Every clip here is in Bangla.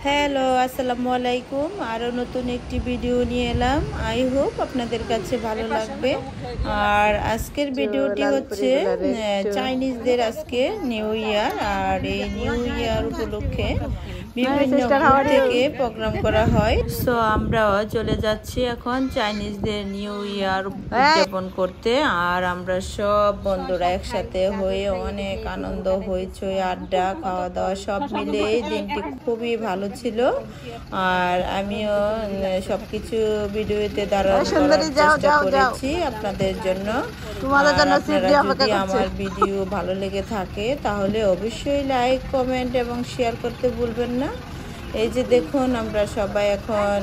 হ্যালো, আসসালামু আলাইকুম। আরও নতুন একটি ভিডিও নিয়ে এলাম। আই হোপ আপনাদের কাছে ভালো লাগবে। আর আজকের ভিডিওটি হচ্ছে চাইনিজদের আজকে নিউ ইয়ার। আর এই নিউ ইয়ার উপলক্ষে বিভিন্ন গ্রুপ থেকে প্রোগ্রাম করা হয়। সো আমরাও চলে যাচ্ছি এখন চাইনিজদের নিউ ইয়ার উদযাপন করতে। আর আমরা সব বন্ধুরা একসাথে হয়ে অনেক আনন্দ, হইচই, আড্ডা, খাওয়া দাওয়া সব মিলে দিনটি খুবই ভালো ছিল। আর আমিও সবকিছু ভিডিওতে ধারণ করার চেষ্টা করেছি আপনাদের জন্য। আপনারা যদি আমার ভিডিও ভালো লেগে থাকে তাহলে অবশ্যই লাইক, কমেন্ট এবং শেয়ার করতে ভুলবেন না। এই যে দেখুন, আমরা সবাই এখন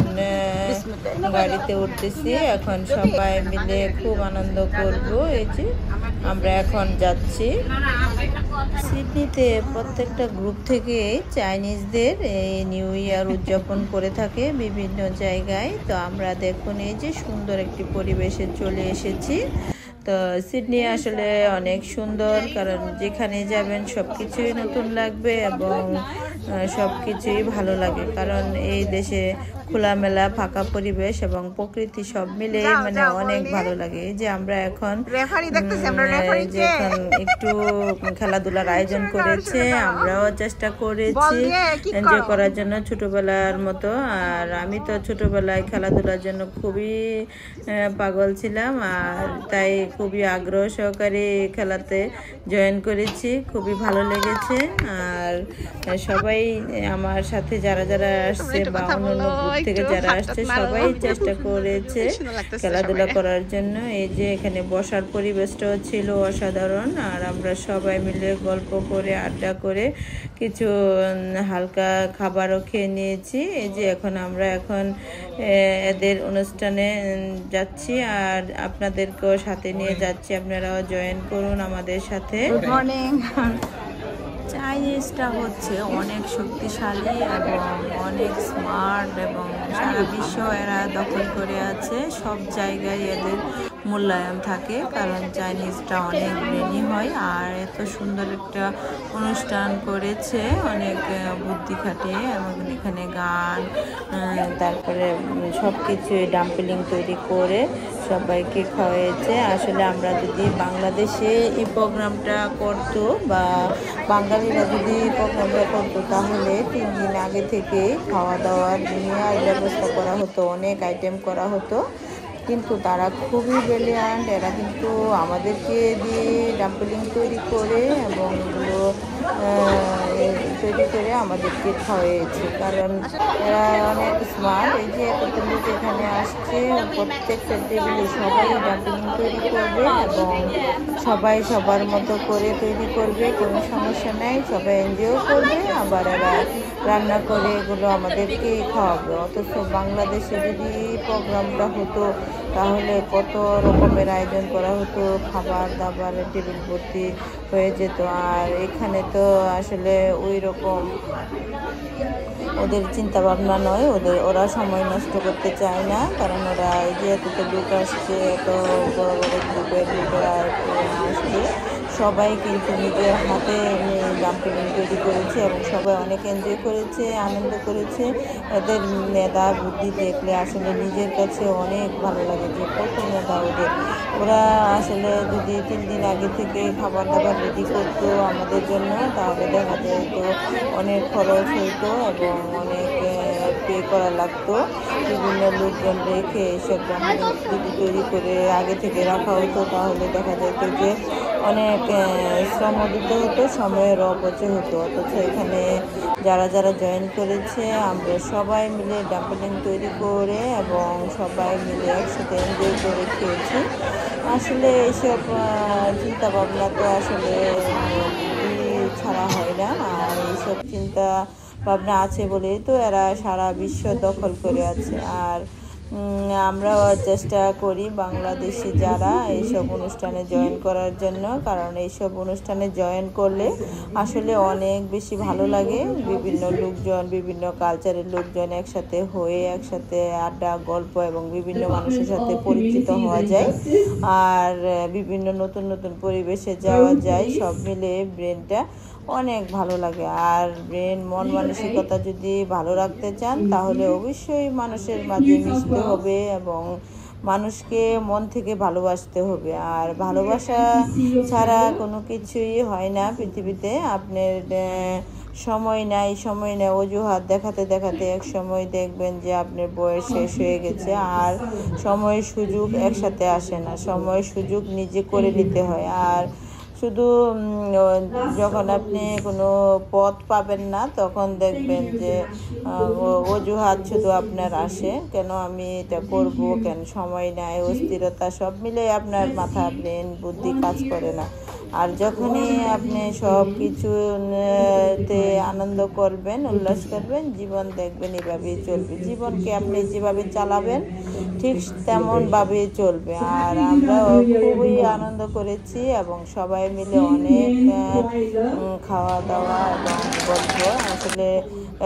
গাড়িতে উঠতেছি। এখন সবাই মিলে খুব আনন্দ করব। এই যে আমরা এখন যাচ্ছি সিডনিতে। প্রত্যেকটা গ্রুপ থেকে চাইনিজদের এই নিউ ইয়ার উদযাপন করে থাকে বিভিন্ন জায়গায়। তো আমরা দেখুন এই যে সুন্দর একটি পরিবেশে চলে এসেছি। তো সিডনি আসলে অনেক সুন্দর, কারণ যেখানে যাবেন সব কিছুই নতুন লাগবে এবং সব কিছুই ভালো লাগে। কারণ এই দেশে খোলামেলা ফাঁকা পরিবেশ এবং প্রকৃতি সব মিলে মানে অনেক ভালো লাগে। যে আমরা এখন একটু খেলাধুলার আয়োজন করেছে, আমরাও চেষ্টা করেছি এনজয় করার জন্য ছোটবেলার মতো। আর আমি তো ছোটবেলায় খেলাধুলার জন্য খুবই পাগল ছিলাম, আর তাই খুবই আগ্রহ সহকারে খেলাতে জয়েন করেছি। খুবই ভালো লেগেছে। আর সবাই আমার সাথে যারা যারা আসছে বা অন্যান্য গ্রুপ থেকে যারা আসছে সবাই চেষ্টা করেছে খেলাধুলা করার জন্য। এই যে এখানে বসার পরিবেশটাও ছিল অসাধারণ। আর আমরা সবাই মিলে গল্প করে আড্ডা করে কিছু হালকা খাবারও খেয়ে নিয়েছি। এই যে আমরা এখন এদের অনুষ্ঠানে যাচ্ছি আর আপনাদেরকেও সাথে নিয়ে যাচ্ছি। আপনারাও জয়েন করুন আমাদের সাথে। Good morning. চাইনিজটা হচ্ছে অনেক শক্তিশালী এবং অনেক স্মার্ট এবং সারা বিশ্ব এরা দখল করে আছে। সব জায়গায় এদের মূল্যায়ন থাকে, কারণ চাইনিজটা অনেক ব্রেনি হয়। আর এত সুন্দর একটা অনুষ্ঠান করেছে, অনেক বুদ্ধি খাটিয়ে, এবং এখানে গান, তারপরে সব কিছু ডাম্পলিং তৈরি করে সবাইকে খাওয়াইছে। আসলে আমরা যদি বাংলাদেশে এই প্রোগ্রামটা করতো বা বাঙালিরা যদি প্রোগ্রামটা করতো তাহলে 3 দিন আগে থেকে খাওয়া দাওয়ার নেওয়ার ব্যবস্থা করা হতো, অনেক আইটেম করা হতো। কিন্তু তারা খুবই ব্রিলিয়ান্ট। এরা কিন্তু আমাদেরকে দিয়ে ডাম্পলিং তৈরি করে এবং এগুলো তৈরি করে আমাদেরকে খাওয়াইছে, কারণ এরা অনেক স্মার্ট। এই যে কত লোক এখানে আসছে, প্রত্যেকটা টেবিলে সবাই ডাম্পলিং তৈরি করবে এবং সবাই সবার মতো করে তৈরি করবে, কোনো সমস্যা নেই। সবাই এনজয় করবে, আবার এরা রান্না করে এগুলো আমাদেরকে খাওয়াবে। অথচ বাংলাদেশে যদি প্রোগ্রামটা হতো তাহলে কত রকমের আয়োজন করা হতো, খাবার দাবারের টেবিল ভর্তি হয়ে যেত। আর এখানে তো আসলে ওই রকম ওদের চিন্তা ভাবনা নয়। ওরা সময় নষ্ট করতে চায় না, কারণ ওরা এই যে এত লোক আসছে, এত বড় বড় গ্রুপের লোকেরা আসছে, সবাই কিন্তু নিজের হাতে ডাম্পলিং তৈরি করেছে এবং সবাই অনেক এনজয় করেছে, আনন্দ করেছে। এদের মেধা বুদ্ধি দেখলে আসলে নিজের কাছে অনেক ভালো লাগে যে কত মেধা ওদের। ওরা আসলে যদি 3 দিন আগে থেকে খাবার দাবার রেডি করতো আমাদের জন্য, তাহলে দেখা যায় তো অনেক খরচ হইতো এবং অনেক পে করা লাগতো। বিভিন্ন লোকজন রেখে এসব যদি তৈরি করে আগে থেকে রাখা হতো তাহলে দেখা যেত যে অনেক শ্রম দিতে হতো, সময়ের অপচয় হতো। অথচ এখানে যারা যারা জয়েন করেছে আমরা সবাই মিলে ডাম্পলিং তৈরি করে এবং সবাই মিলে একসাথে এনজয় করে খেয়েছি। আসলে এইসব চিন্তা ভাবনা তো আসলে ছাড়া হয় না। আর এইসব চিন্তা ভাবনা আছে বলেই তো এরা সারা বিশ্ব দখল করে আছে। আর আমরাও চেষ্টা করি বাংলাদেশি যারা এইসব অনুষ্ঠানে জয়েন করার জন্য, কারণ এইসব অনুষ্ঠানে জয়েন করলে আসলে অনেক বেশি ভালো লাগে। বিভিন্ন লোকজন, বিভিন্ন কালচারের লোকজন একসাথে হয়ে একসাথে আড্ডা, গল্প এবং বিভিন্ন মানুষের সাথে পরিচিত হওয়া যায়। আর বিভিন্ন নতুন নতুন পরিবেশে যাওয়া যায়। সব মিলে ব্রেনটা অনেক ভালো লাগে। আর ব্রেন মন মানসিকতা যদি ভালো রাখতে চান তাহলে অবশ্যই মানুষের মাঝে মিশতে হবে এবং মানুষকে মন থেকে ভালোবাসতে হবে। আর ভালোবাসা ছাড়া কোনো কিছুই হয় না পৃথিবীতে। আপনার সময় নাই অজুহাত দেখাতে দেখাতে এক সময় দেখবেন যে আপনার বয়স শেষ হয়ে গেছে। আর সময় সুযোগ একসাথে আসে না, সময় সুযোগ নিজে করে নিতে হয়। আর শুধু যখন আপনি কোনো পথ পাবেন না তখন দেখবেন যে অজুহাত শুধু আপনার আসে, কেন আমি এটা করব, কেন সময় নাই, অস্থিরতা সব মিলে আপনার মাথা ব্রেন বুদ্ধি কাজ করে না। আর যখনই আপনি সব কিছুতে আনন্দ করবেন, উল্লাস করবেন, জীবন দেখবেন এভাবেই চলবে। জীবনকে আপনি যেভাবে চালাবেন ঠিক তেমনভাবেই চলবে। আর আমরাও খুবই আনন্দ করেছি এবং সবাই মিলে অনেক খাওয়া দাওয়া এবং গল্প, আসলে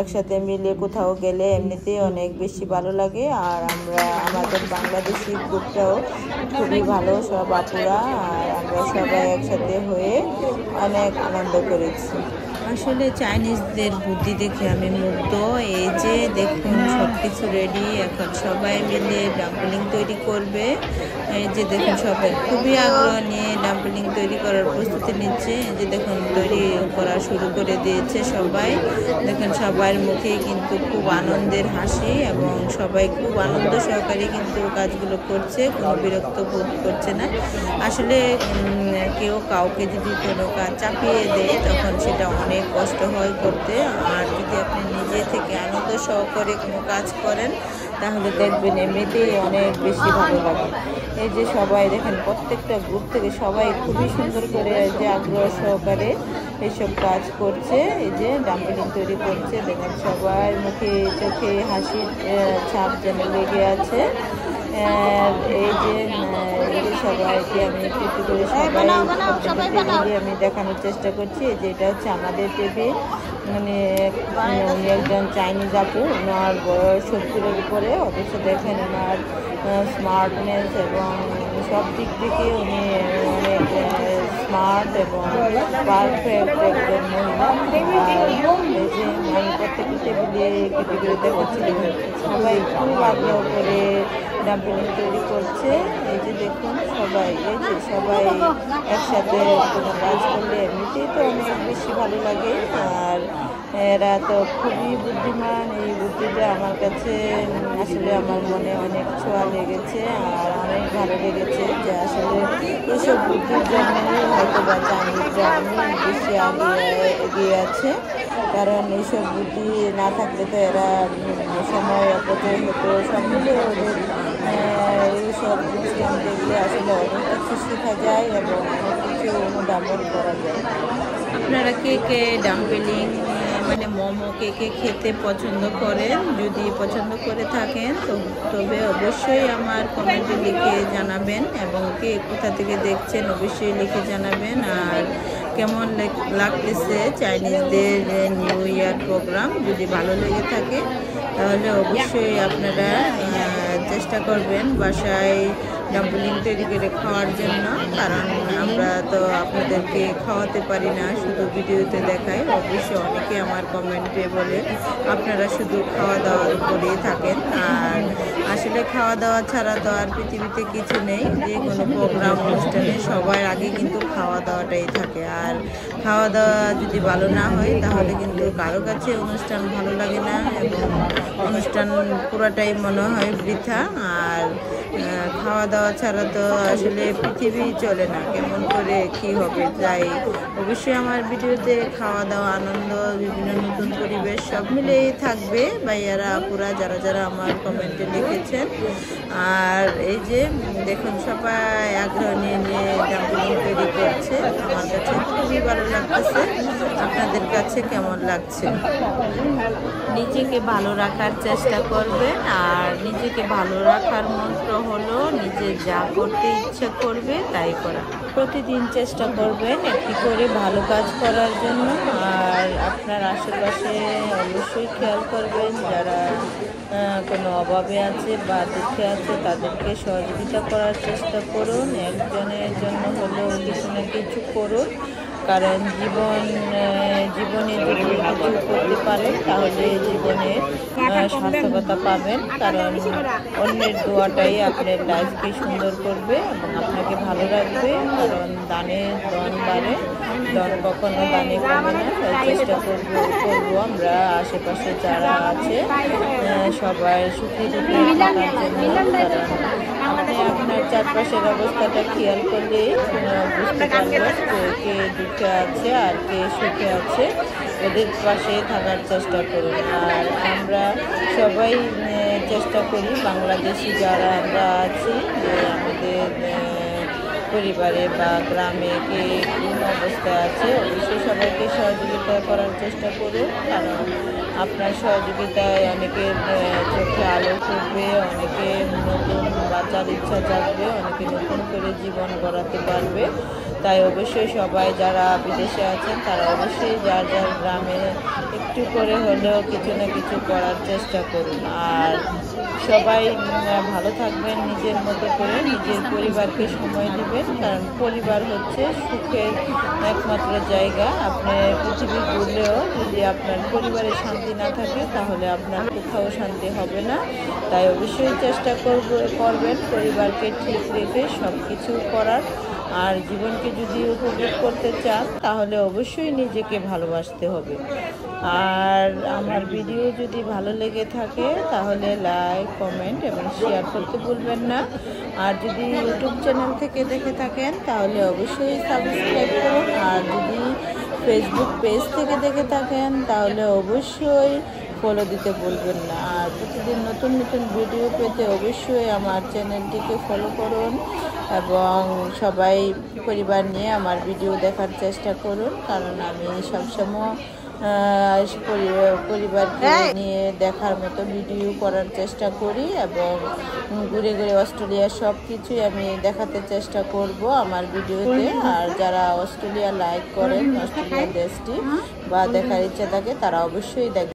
একসাথে মিলে কোথাও গেলে এমনিতেই অনেক বেশি ভালো লাগে। আর আমাদের বাংলাদেশি গ্রুপটাও খুবই ভালো, সব আপুরা, আর আমরা সবাই একসাথে হয়ে অনেক আনন্দ করেছি। আসলে চাইনিজদের বুদ্ধি দেখে আমি মুগ্ধ। এই যে দেখুন সব কিছু রেডি, এখন সবাই মিলে ডাম্পলিং তৈরি করবে। এই যে দেখুন সবাই খুবই আগ্রহ নিয়ে ডাম্পলিং তৈরি করার প্রস্তুতি নিচ্ছে। এই যে দেখুন তৈরি করা শুরু করে দিয়েছে সবাই। দেখুন সবার মুখে কিন্তু খুব আনন্দের হাসি এবং সবাই খুব আনন্দ সহকারে কিন্তু কাজগুলো করছে, কোনো বিরক্ত বোধ করছে না। আসলে কেউ কাউকে যদি কোনো কাজ চাপিয়ে দেয় তখন সেটা অনেক কষ্ট হয় করতে। আর যদি আপনি নিজে থেকে আনন্দ সহকারে কোনো কাজ করেন তাহলে দেখবেন এমনিতেই অনেক বেশি ভালো লাগে। এই যে সবাই দেখেন প্রত্যেকটা গ্রুপ থেকে সবাই খুবই সুন্দর করে যে আগ্রহ সহকারে এইসব কাজ করছে। এই যে ডাম্পলিং তৈরি করছে, দেখেন সবার মুখে চোখে হাসির ছাপ যেন লেগে আছে। এই যে সবাইকে আমি একটু করে সবাই টেবিলে আমি দেখানোর চেষ্টা করছি। এই যে এটা হচ্ছে আমাদের টেবিল, মানে উনি একজন চাইনিজ আপু, ওনার বয়স 70-এর উপরে, অথচ দেখেন ওনার স্মার্টনেস এবং সব দিক থেকে উনি অনেক স্মার্ট এবং পারফেক্ট একজন মহিলা। আর এই যে আমি প্রত্যেকটা টেবিলে একটু করে দেখাচ্ছি, সবাই খুব আগ্রহ করে ডাম্পলিং তৈরি করছে। এই যে দেখুন সবাই, এই যে সবাই একসাথে কোনো কাজ করলে এমনিতেই তো অনেক বেশি ভালো লাগে। আর এরা তো খুবই বুদ্ধিমান, এই বুদ্ধিটা আমার কাছে আসলে আমার মনে অনেক ছোঁয়া লেগেছে আর অনেক ভালো লেগেছে যে আসলে এইসব বুদ্ধির জন্যই হয়তো বা চাইনিজরা অনেক বেশি এগিয়ে আছে। কারণ এইসব বুদ্ধি না থাকলে তো এরা সময় অপচয় হতো। সব মিলে ওদের এইসব অনুষ্ঠান দেখলে আসলে অনেক কিছু শেখা যায় এবং অনেক কিছু অনুধাবন করা যায়। আপনারা কে কে ডাম্পলিং মানে মোমো কে কে খেতে পছন্দ করেন? যদি পছন্দ করে থাকেন তবে অবশ্যই আমার কমেন্টে লিখে জানাবেন এবং কে কোথা থেকে দেখছেন অবশ্যই লিখে জানাবেন। আর কেমন লাগতেছে চাইনিজদের নিউ ইয়ার প্রোগ্রাম, যদি ভালো লেগে থাকে তাহলে অবশ্যই আপনারা চেষ্টা করবেন বাসায় ডাম্পলিং তৈরি করে খাওয়ার জন্য। কারণ আমরা তো আপনাদেরকে খাওয়াতে পারি না, শুধু ভিডিওতে দেখাই। অবশ্যই অনেকে আমার কমেন্টে বলে আপনারা শুধু খাওয়া দাওয়ার উপরেই থাকেন। আর আসলে খাওয়া দাওয়া ছাড়া তো আর পৃথিবীতে কিছু নেই। যে কোনো প্রোগ্রাম অনুষ্ঠানে সবার আগে কিন্তু খাওয়া দাওয়াটাই থাকে। আর খাওয়া দাওয়া যদি ভালো না হয় তাহলে কিন্তু কারো কাছে অনুষ্ঠান ভালো লাগে না এবং অনুষ্ঠান পুরোটাই মনে হয় বৃথা। আর খাওয়া দাওয়া ছাড়া তো আসলে পৃথিবী চলে না, কেমন করে কি হবে। তাই অবশ্যই আমার ভিডিওতে খাওয়া দাওয়া, আনন্দ, বিভিন্ন নতুন পরিবেশ সব মিলেই থাকবে ভাইয়ারা আপুরা যারা যারা আমার কমেন্টে লিখেছেন। আর এই যে দেখুন সবাই আগ্রহ নিয়ে ডাম্পলিং তৈরি করছে, আমার কাছে খুবই ভালো লাগতেছে। আপনাদের কাছে কেমন লাগছে? নিজেকে ভালো রাখার চেষ্টা করবেন। আর নিজেকে ভালো রাখার মন্ত্র হলো নিজে যা করতে ইচ্ছা করবে তাই করা। প্রতিদিন চেষ্টা করবেন একটি করে ভালো কাজ করার জন্য। আর আপনার আশেপাশে অবশ্যই খেয়াল করবেন যারা কোনো অভাবে আছে বা দুঃখে আছে তাদেরকে সহযোগিতা করার চেষ্টা করুন। একজনের জন্য হলেও কিছু না কিছু করুন। কারণ জীবনে যদি কিছু করতে পারেন তাহলে জীবনে সার্থকতা পাবেন, কারণ অন্যের দোয়াটাই আপনার লাইফকে সুন্দর করবে এবং আপনাকে ভালো রাখবে। কারণ দানে দন বাড়ে, দন কখনো দানে কমে না। চেষ্টা করবো আমরা আশেপাশে যারা আছে সবাই সুখী দুঃখে থাকার জন্য। আপনি আপনার চারপাশের অবস্থাটা খেয়াল করলেই বুঝতে পারবেন কে দুঃখে আছে আর কে সুখে আছে, ওদের পাশে থাকার চেষ্টা করুন। আর আমরা সবাই চেষ্টা করি, বাংলাদেশি যারা আমরা আছি, যে আমাদের পরিবারে বা গ্রামে কে কোন অবস্থায় আছে অবশ্যই সবাইকে সহযোগিতা করার চেষ্টা করুন। কারণ আপনার সহযোগিতায় অনেকের চোখে আলো ফুটবে, অনেকে নতুন বাঁচার ইচ্ছা জাগবে, অনেকে নতুন করে জীবন গড়াতে পারবে। তাই অবশ্যই সবাই যারা বিদেশে আছেন তারা অবশ্যই যার যার গ্রামে একটু করে হলেও কিছু না কিছু করার চেষ্টা করুন। আর সবাই ভালো থাকবেন, নিজের মতো করে নিজের পরিবারকে সময় দেবেন, কারণ পরিবার হচ্ছে সুখের একমাত্র জায়গা। আপনি পৃথিবী ঘুরলেও যদি আপনার পরিবারে শান্তি না থাকে তাহলে আপনার কোথাও শান্তি হবে না। তাই অবশ্যই চেষ্টা করবেন পরিবারকে ঠিক রেখে সব কিছু করার। আর জীবনকে যদি উপভোগ করতে চান তাহলে অবশ্যই নিজেকে ভালোবাসতে হবে। আর আমার ভিডিও যদি ভালো লেগে থাকে তাহলে লাইক, কমেন্ট এবং শেয়ার করতে ভুলবেন না। আর যদি ইউটিউব চ্যানেল থেকে দেখে থাকেন তাহলে অবশ্যই সাবস্ক্রাইব করুন। আর যদি ফেসবুক পেজ থেকে দেখে থাকেন তাহলে অবশ্যই ফলো দিতে ভুলবেন না। আর প্রতিদিন নতুন নতুন ভিডিও পেতে অবশ্যই আমার চ্যানেলটিকে ফলো করুন এবং সবাই পরিবার নিয়ে আমার ভিডিও দেখার চেষ্টা করুন, কারণ আমি সবসময় পরিবারকে নিয়ে দেখার মতো ভিডিও করার চেষ্টা করি এবং ঘুরে ঘুরে অস্ট্রেলিয়ার সব কিছুই আমি দেখাতে চেষ্টা করব আমার ভিডিওতে। আর যারা অস্ট্রেলিয়া লাইক করেন, অস্ট্রেলিয়া দেশটি বা দেখার ইচ্ছা থাকে তারা অবশ্যই দেখবেন।